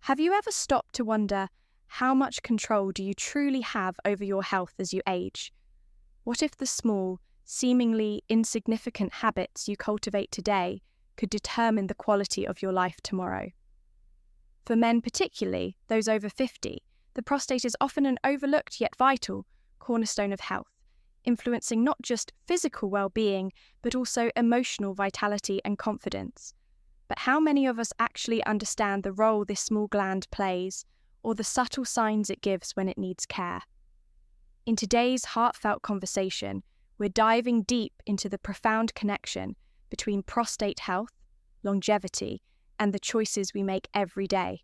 Have you ever stopped to wonder, how much control do you truly have over your health as you age? What if the small, seemingly insignificant habits you cultivate today could determine the quality of your life tomorrow? For men particularly, those over 50, the prostate is often an overlooked yet vital cornerstone of health, influencing not just physical well-being, but also emotional vitality and confidence. But how many of us actually understand the role this small gland plays, or the subtle signs it gives when it needs care? In today's heartfelt conversation, we're diving deep into the profound connection between prostate health, longevity, and the choices we make every day.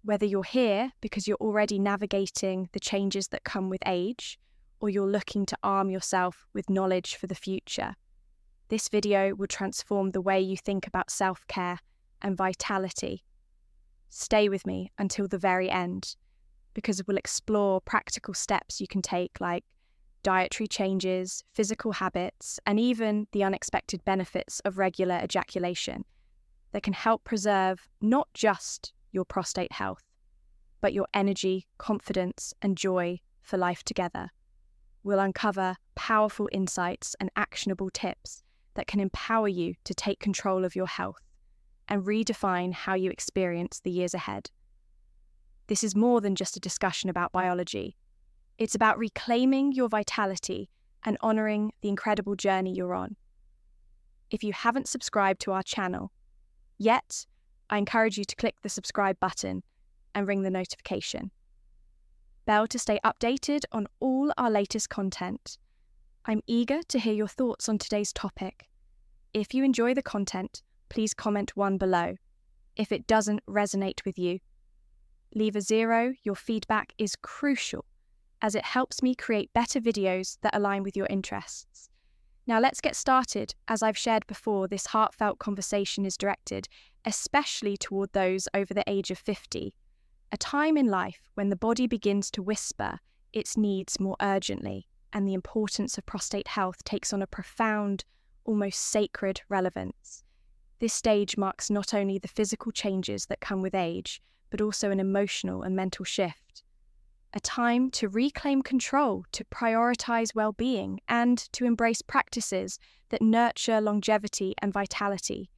Whether you're here because you're already navigating the changes that come with age, or you're looking to arm yourself with knowledge for the future, this video will transform the way you think about self-care and vitality. Stay with me until the very end, because we'll explore practical steps you can take, like dietary changes, physical habits, and even the unexpected benefits of regular ejaculation that can help preserve not just your prostate health, but your energy, confidence, and joy for life together. We'll uncover powerful insights and actionable tips that can empower you to take control of your health and redefine how you experience the years ahead. This is more than just a discussion about biology. It's about reclaiming your vitality and honouring the incredible journey you're on. If you haven't subscribed to our channel yet, I encourage you to click the subscribe button and ring the notification bell to stay updated on all our latest content. I'm eager to hear your thoughts on today's topic. If you enjoy the content, please comment 1 below. If it doesn't resonate with you, leave a 0. Your feedback is crucial, as it helps me create better videos that align with your interests. Now let's get started. As I've shared before, this heartfelt conversation is directed especially toward those over the age of 50, a time in life when the body begins to whisper its needs more urgently, and the importance of prostate health takes on a profound, almost sacred relevance. This stage marks not only the physical changes that come with age, but also an emotional and mental shift. A time to reclaim control, to prioritize well-being, and to embrace practices that nurture longevity and vitality.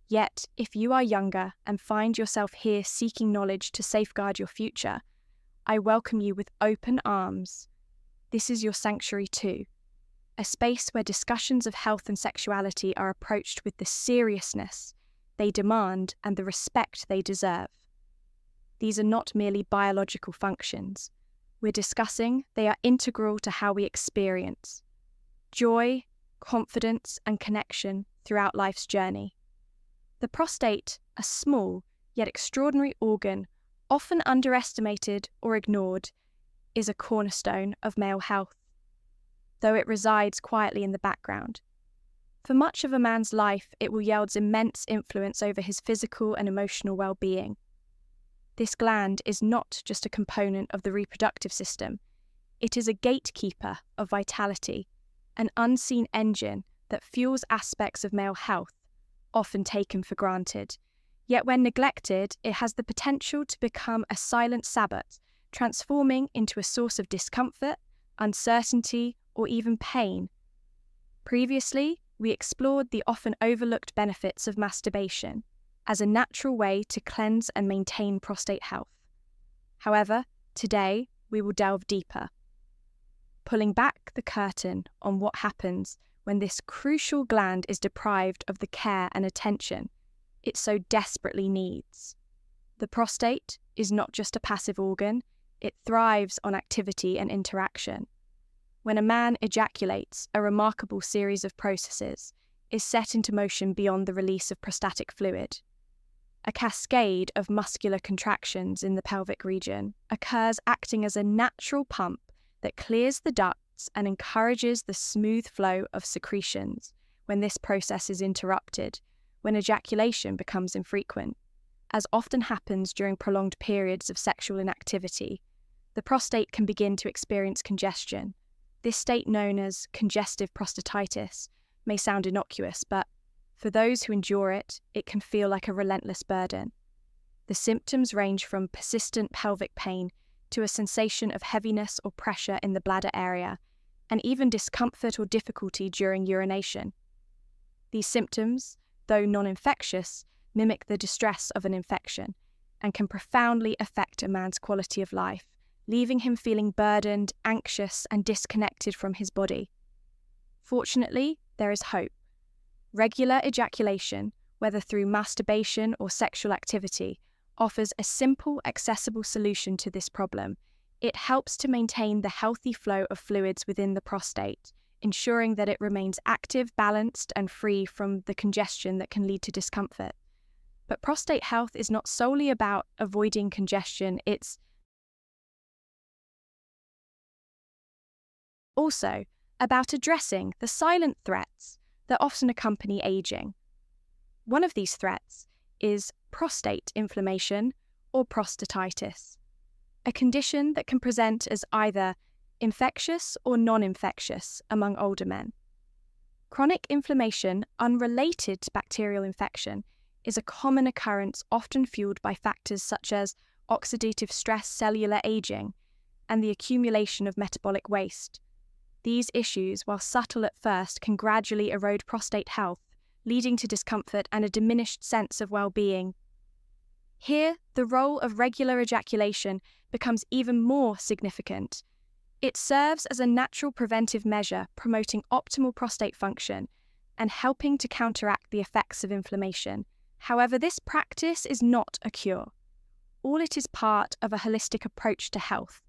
Yet, if you are younger and find yourself here seeking knowledge to safeguard your future, I welcome you with open arms. This is your sanctuary too, a space where discussions of health and sexuality are approached with the seriousness they demand and the respect they deserve. These are not merely biological functions. We're discussing they are integral to how we experience joy, confidence, and connection throughout life's journey. The prostate, a small yet extraordinary organ, often underestimated or ignored, is a cornerstone of male health, though it resides quietly in the background. For much of a man's life, it will yield immense influence over his physical and emotional well-being. This gland is not just a component of the reproductive system, it is a gatekeeper of vitality, an unseen engine that fuels aspects of male health, often taken for granted. Yet when neglected, it has the potential to become a silent sabbath, transforming into a source of discomfort, uncertainty, or even pain. Previously, we explored the often overlooked benefits of masturbation as a natural way to cleanse and maintain prostate health. However, today we will delve deeper, pulling back the curtain on what happens when this crucial gland is deprived of the care and attention it so desperately needs. The prostate is not just a passive organ, it thrives on activity and interaction. When a man ejaculates, a remarkable series of processes is set into motion beyond the release of prostatic fluid. A cascade of muscular contractions in the pelvic region occurs, acting as a natural pump that clears the ducts and encourages the smooth flow of secretions. When this process is interrupted, when ejaculation becomes infrequent, as often happens during prolonged periods of sexual inactivity, the prostate can begin to experience congestion. This state, known as congestive prostatitis, may sound innocuous, but for those who endure it, it can feel like a relentless burden. The The symptoms range from persistent pelvic pain to a sensation of heaviness or pressure in the bladder area, and even discomfort or difficulty during urination. These symptoms, though non-infectious, mimic the distress of an infection and can profoundly affect a man's quality of life, leaving him feeling burdened, anxious, and disconnected from his body. Fortunately, there is hope. Regular ejaculation, whether through masturbation or sexual activity, offers a simple, accessible solution to this problem. It helps to maintain the healthy flow of fluids within the prostate, ensuring that it remains active, balanced, and free from the congestion that can lead to discomfort. But prostate health is not solely about avoiding congestion, it's also about addressing the silent threats that often accompany aging. One of these threats is prostate inflammation or prostatitis, a condition that can present as either infectious or non-infectious among older men. Chronic inflammation unrelated to bacterial infection is a common occurrence often fueled by factors such as oxidative stress, cellular aging, and the accumulation of metabolic waste. These issues, while subtle at first, can gradually erode prostate health, leading to discomfort and a diminished sense of well-being. Here, the role of regular ejaculation becomes even more significant. It serves as a natural preventive measure, promoting optimal prostate function and helping to counteract the effects of inflammation. However, this practice is not a cure. All it is part of a holistic approach to health,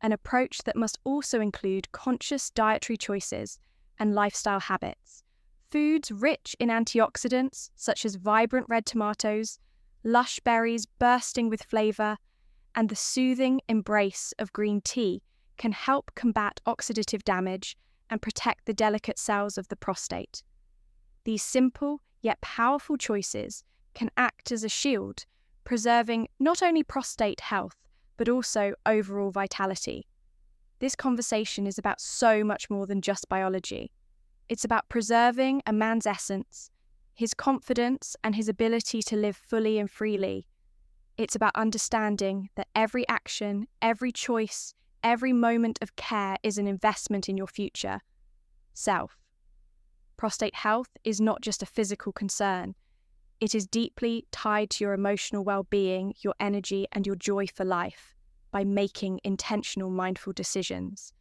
an approach that must also include conscious dietary choices and lifestyle habits. Foods rich in antioxidants, such as vibrant red tomatoes, lush berries bursting with flavor, and the soothing embrace of green tea can help combat oxidative damage and protect the delicate cells of the prostate. These simple yet powerful choices can act as a shield, preserving not only prostate health, but also overall vitality. This conversation is about so much more than just biology. It's about preserving a man's essence, his confidence, and his ability to live fully and freely. It's about understanding that every action, every choice, every moment of care is an investment in your future self. Prostate health is not just a physical concern. It is deeply tied to your emotional well-being, your energy, and your joy for life by making intentional, mindful decisions.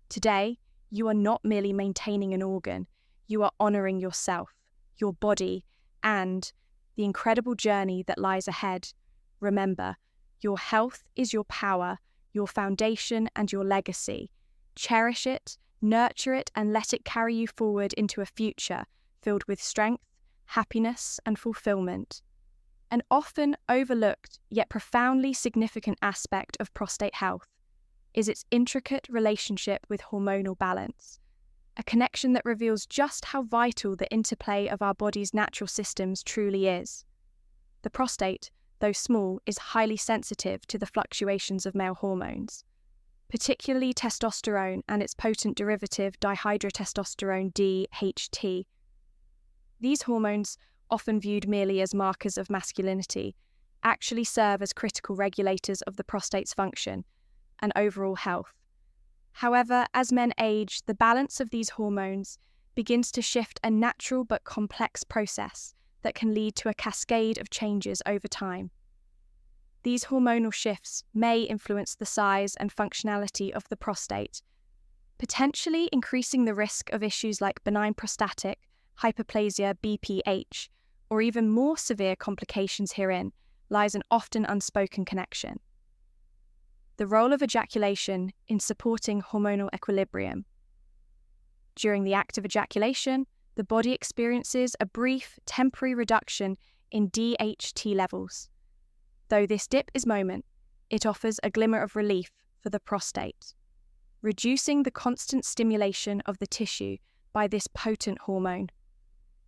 Today, you are not merely maintaining an organ, you are honoring yourself, your body, and the incredible journey that lies ahead. Remember, your health is your power, your foundation, and your legacy. Cherish it, nurture it, and let it carry you forward into a future filled with strength, happiness, and fulfillment. An often overlooked yet profoundly significant aspect of prostate health is its intricate relationship with hormonal balance, a connection that reveals just how vital the interplay of our body's natural systems truly is. The prostate, though small, is highly sensitive to the fluctuations of male hormones, particularly testosterone and its potent derivative dihydrotestosterone DHT. These hormones, often viewed merely as markers of masculinity, actually serve as critical regulators of the prostate's function and overall health. However, as men age, the balance of these hormones begins to shift, a natural but complex process that can lead to a cascade of changes over time. These hormonal shifts may influence the size and functionality of the prostate, potentially increasing the risk of issues like benign prostatic hyperplasia BPH, or even more severe complications. Herein lies an often unspoken connection: the role of ejaculation in supporting hormonal equilibrium. During the act of ejaculation, the body experiences a brief, temporary reduction in DHT levels. Though this dip is moment, it offers a glimmer of relief for the prostate, reducing the constant stimulation of the tissue by this potent hormone.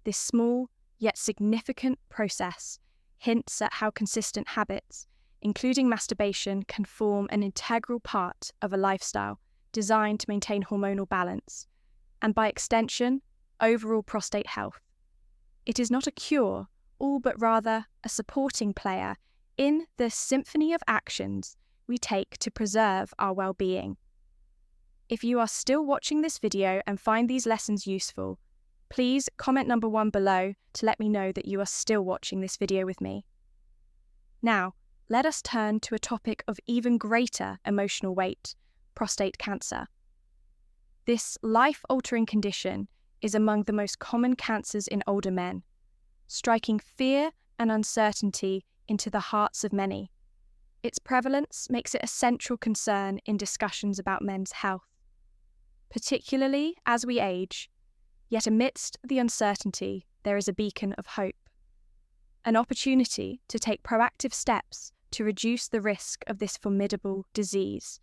This small yet significant process hints at how consistent habits, including masturbation, can form an integral part of a lifestyle designed to maintain hormonal balance, and by extension, overall prostate health. It is not a cure, all but rather a supporting player in the symphony of actions we take to preserve our well-being. If you are still watching this video and find these lessons useful, please comment number 1 below to let me know that you are still watching this video with me. Now, let us turn to a topic of even greater emotional weight: prostate cancer. This life-altering condition is among the most common cancers in older men, striking fear and uncertainty into the hearts of many. Its prevalence makes it a central concern in discussions about men's health, particularly as we age. Yet amidst the uncertainty, there is a beacon of hope, an opportunity to take proactive steps to reduce the risk of this formidable disease.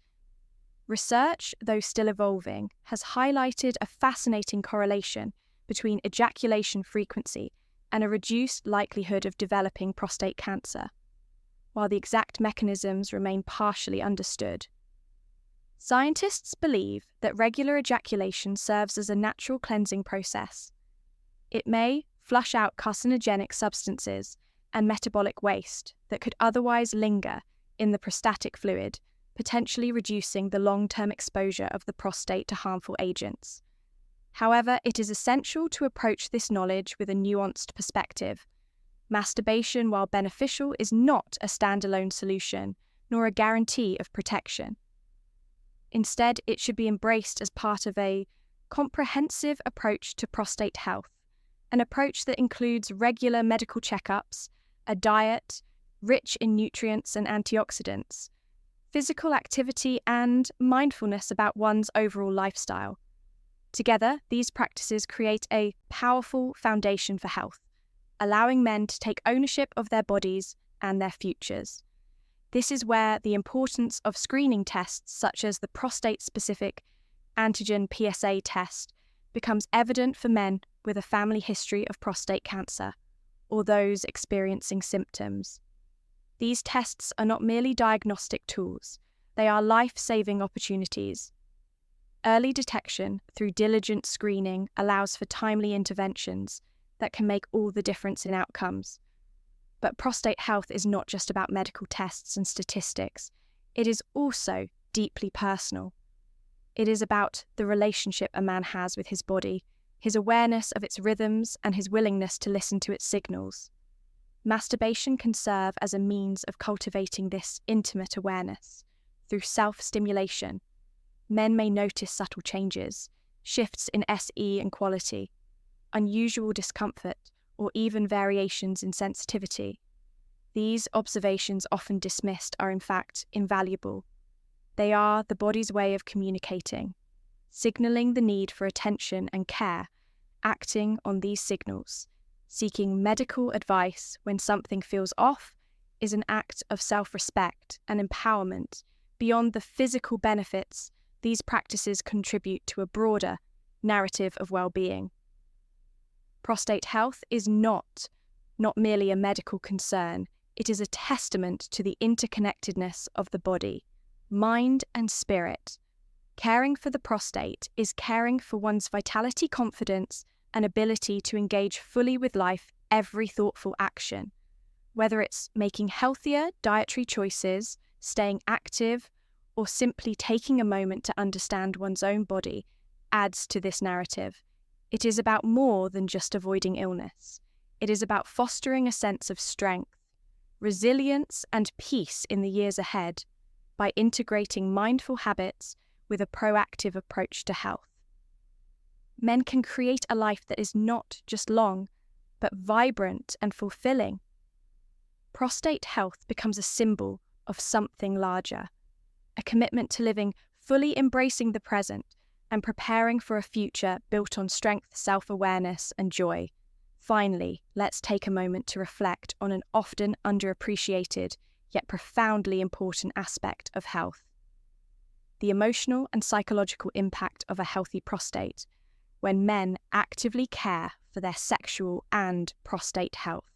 Research, though still evolving, has highlighted a fascinating correlation between ejaculation frequency and a reduced likelihood of developing prostate cancer, while the exact mechanisms remain partially understood. Scientists believe that regular ejaculation serves as a natural cleansing process. It may flush out carcinogenic substances and metabolic waste that could otherwise linger in the prostatic fluid, potentially reducing the long-term exposure of the prostate to harmful agents. However, it is essential to approach this knowledge with a nuanced perspective. Masturbation, while beneficial, is not a standalone solution, nor a guarantee of protection. Instead, it should be embraced as part of a comprehensive approach to prostate health, an approach that includes regular medical checkups, a diet rich in nutrients and antioxidants, physical activity, and mindfulness about one's overall lifestyle. Together, these practices create a powerful foundation for health, allowing men to take ownership of their bodies and their futures. This is where the importance of screening tests such as the prostate-specific antigen PSA test becomes evident for men with a family history of prostate cancer or those experiencing symptoms. These tests are not merely diagnostic tools, they are life-saving opportunities. Early detection through diligent screening allows for timely interventions that can make all the difference in outcomes. But prostate health is not just about medical tests and statistics. It is also deeply personal. It is about the relationship a man has with his body, his awareness of its rhythms, and his willingness to listen to its signals. Masturbation can serve as a means of cultivating this intimate awareness. Through self-stimulation, men may notice subtle changes, shifts in SE and quality, unusual discomfort, or even variations in sensitivity. These observations, often dismissed, are in fact invaluable. They are the body's way of communicating, signaling the need for attention and care. Acting on these signals, seeking medical advice when something feels off, is an act of self-respect and empowerment. Beyond the physical benefits, these practices contribute to a broader narrative of well-being. Prostate health is not merely a medical concern, it is a testament to the interconnectedness of the body, mind, and spirit. Caring for the prostate is caring for one's vitality, confidence, and ability to engage fully with life. Every thoughtful action, whether it's making healthier dietary choices, staying active, or simply taking a moment to understand one's own body, adds to this narrative. It is about more than just avoiding illness. It is about fostering a sense of strength, resilience, and peace in the years ahead by integrating mindful habits with a proactive approach to health. Men can create a life that is not just long, but vibrant and fulfilling. Prostate health becomes a symbol of something larger, a commitment to living fully embracing the present and preparing for a future built on strength, self-awareness, and joy. Finally, let's take a moment to reflect on an often underappreciated yet profoundly important aspect of health: the emotional and psychological impact of a healthy prostate. When men actively care for their sexual and prostate health,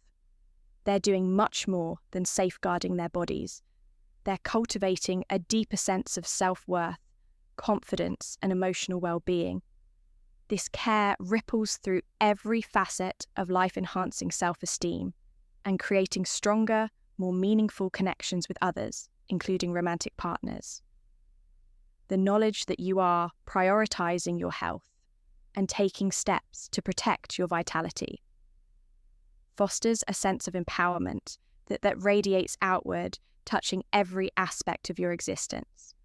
they're doing much more than safeguarding their bodies. They're cultivating a deeper sense of self-worth, confidence, and emotional well-being. This care ripples through every facet of life-enhancing self-esteem and creating stronger, more meaningful connections with others, including romantic partners. The knowledge that you are prioritizing your health and taking steps to protect your vitality fosters a sense of empowerment that radiates outward, touching every aspect of your existence.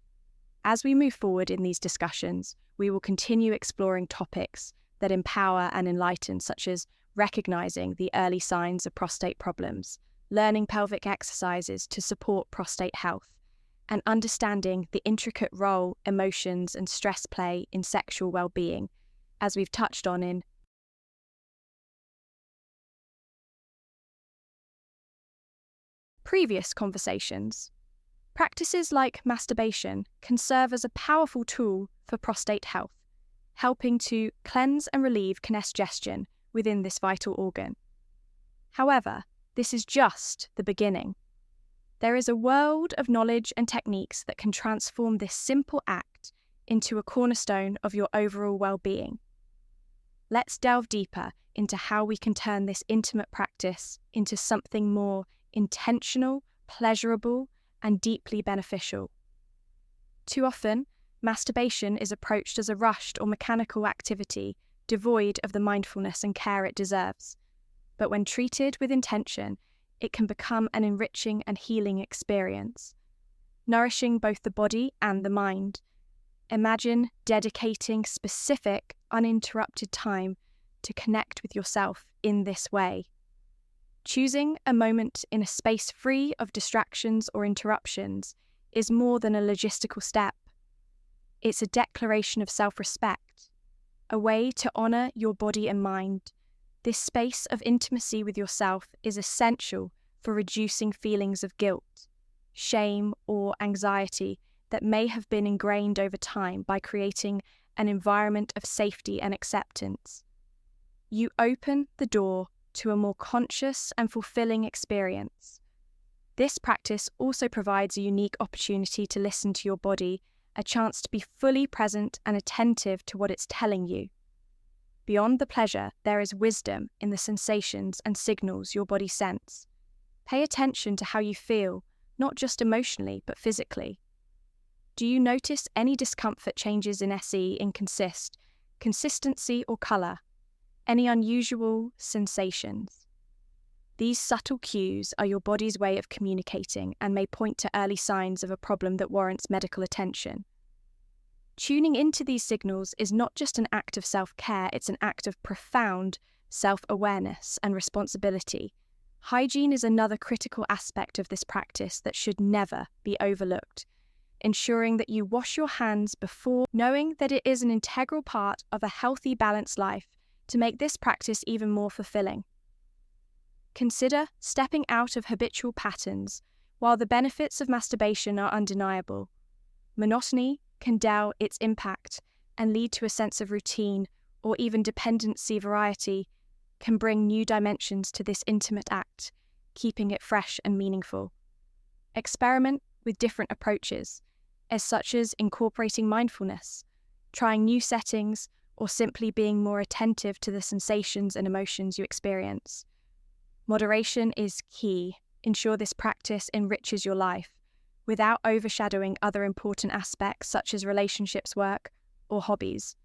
As we move forward in these discussions, we will continue exploring topics that empower and enlighten, such as recognizing the early signs of prostate problems, learning pelvic exercises to support prostate health, and understanding the intricate role emotions and stress play in sexual well-being, as we've touched on in previous conversations. Practices like masturbation can serve as a powerful tool for prostate health, helping to cleanse and relieve congestion within this vital organ. However, this is just the beginning. There is a world of knowledge and techniques that can transform this simple act into a cornerstone of your overall well-being. Let's delve deeper into how we can turn this intimate practice into something more intentional, pleasurable, and deeply beneficial. Too often, masturbation is approached as a rushed or mechanical activity devoid of the mindfulness and care it deserves. But when treated with intention, it can become an enriching and healing experience, nourishing both the body and the mind. Imagine dedicating specific, uninterrupted time to connect with yourself in this way. Choosing a moment in a space free of distractions or interruptions is more than a logistical step. It's a declaration of self-respect, a way to honor your body and mind. This space of intimacy with yourself is essential for reducing feelings of guilt, shame, or anxiety that may have been ingrained over time by creating an environment of safety and acceptance. You open the door to a more conscious and fulfilling experience. This practice also provides a unique opportunity to listen to your body, a chance to be fully present and attentive to what it's telling you. Beyond the pleasure, there is wisdom in the sensations and signals your body sends. Pay attention to how you feel, not just emotionally, but physically. Do you notice any discomfort changes in SE in consistency or colour? Any unusual sensations? These subtle cues are your body's way of communicating and may point to early signs of a problem that warrants medical attention. Tuning into these signals is not just an act of self-care, it's an act of profound self-awareness and responsibility. Hygiene is another critical aspect of this practice that should never be overlooked. Ensuring that you wash your hands before, knowing that it is an integral part of a healthy, balanced life, to make this practice even more fulfilling. Consider stepping out of habitual patterns. While the benefits of masturbation are undeniable, monotony can dull its impact and lead to a sense of routine or even dependency. Variety can bring new dimensions to this intimate act, keeping it fresh and meaningful. Experiment with different approaches, such as incorporating mindfulness, trying new settings, or simply being more attentive to the sensations and emotions you experience. Moderation is key. Ensure this practice enriches your life without overshadowing other important aspects such as relationships, work, or hobbies.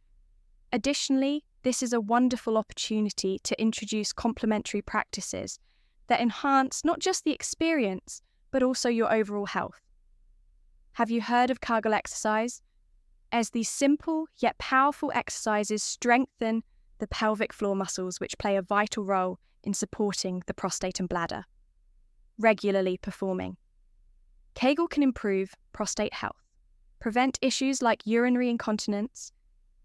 Additionally, this is a wonderful opportunity to introduce complementary practices that enhance not just the experience, but also your overall health. Have you heard of Kegel exercise? As these simple yet powerful exercises strengthen the pelvic floor muscles, which play a vital role in supporting the prostate and bladder. Regularly performing. Kegel can improve prostate health, prevent issues like urinary incontinence,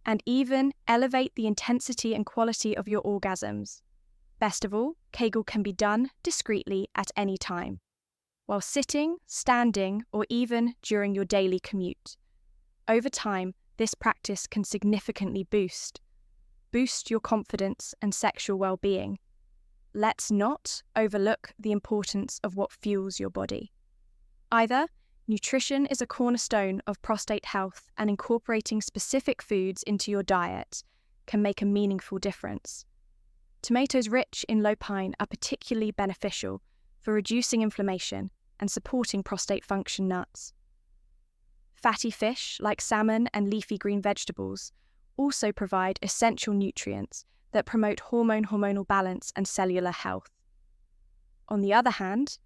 and even elevate the intensity and quality of your orgasms. Best of all, Kegel can be done discreetly at any time, while sitting, standing, or even during your daily commute. Over time, this practice can significantly boost your confidence and sexual well-being. Let's not overlook the importance of what fuels your body. Either nutrition is a cornerstone of prostate health, and incorporating specific foods into your diet can make a meaningful difference. Tomatoes rich in lupine are particularly beneficial for reducing inflammation and supporting prostate function nuts. Fatty fish, like salmon and leafy green vegetables, also provide essential nutrients that promote hormonal balance and cellular health. On the other hand,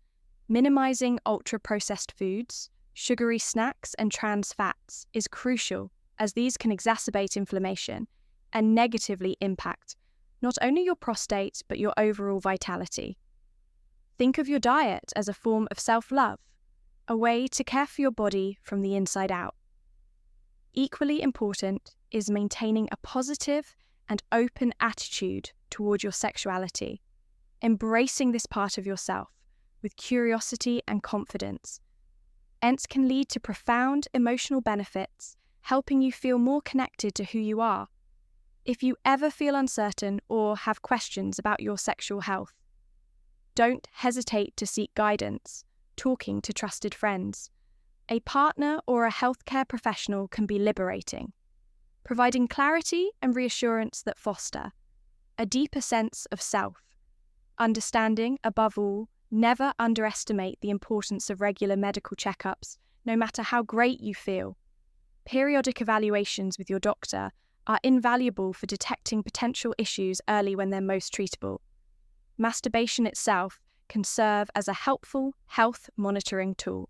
minimizing ultra-processed foods, sugary snacks, and trans fats is crucial, as these can exacerbate inflammation and negatively impact not only your prostate but your overall vitality. Think of your diet as a form of self-love, a way to care for your body from the inside out. Equally important is maintaining a positive and open attitude toward your sexuality, embracing this part of yourself with curiosity and confidence. ENT can lead to profound emotional benefits, helping you feel more connected to who you are. If you ever feel uncertain or have questions about your sexual health, don't hesitate to seek guidance, talking to trusted friends. A partner or a healthcare professional can be liberating, providing clarity and reassurance that foster a deeper sense of self. Understanding, above all, never underestimate the importance of regular medical checkups, no matter how great you feel. Periodic evaluations with your doctor are invaluable for detecting potential issues early when they're most treatable. Masturbation itself can serve as a helpful health monitoring tool,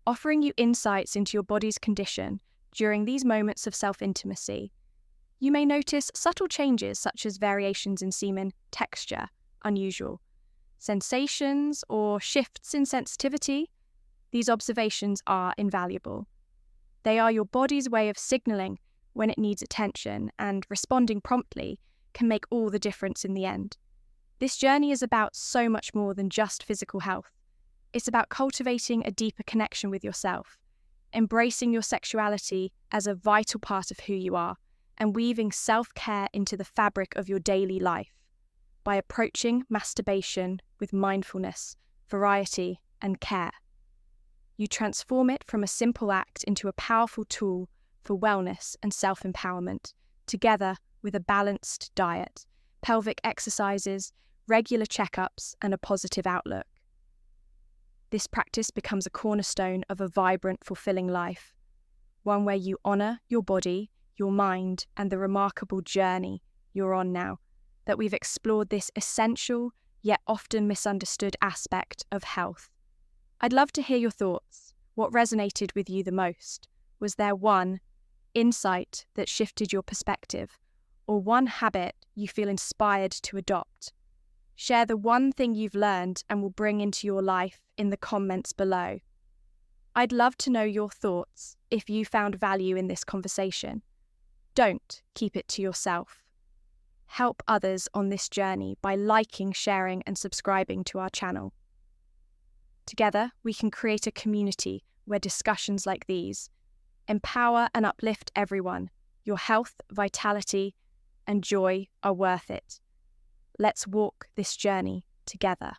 offering you insights into your body's condition during these moments of self-intimacy. You may notice subtle changes such as variations in semen texture, unusual sensations, or shifts in sensitivity. These observations are invaluable. They are your body's way of signaling when it needs attention, and responding promptly can make all the difference in the end. This journey is about so much more than just physical health. It's about cultivating a deeper connection with yourself, embracing your sexuality as a vital part of who you are, and weaving self-care into the fabric of your daily life by approaching masturbation with mindfulness, variety, and care. You transform it from a simple act into a powerful tool for wellness and self-empowerment, together with a balanced diet, pelvic exercises, regular checkups, and a positive outlook. This practice becomes a cornerstone of a vibrant, fulfilling life, one where you honor your body, your mind, and the remarkable journey you're on now, that we've explored this essential yet often misunderstood aspect of health. I'd love to hear your thoughts. What resonated with you the most? Was there one insight that shifted your perspective, or one habit you feel inspired to adopt? Share the one thing you've learned and will bring into your life in the comments below. I'd love to know your thoughts if you found value in this conversation. Don't keep it to yourself. Help others on this journey by liking, sharing, and subscribing to our channel. Together, we can create a community where discussions like these empower and uplift everyone. Your health, vitality, and joy are worth it. Let's walk this journey together.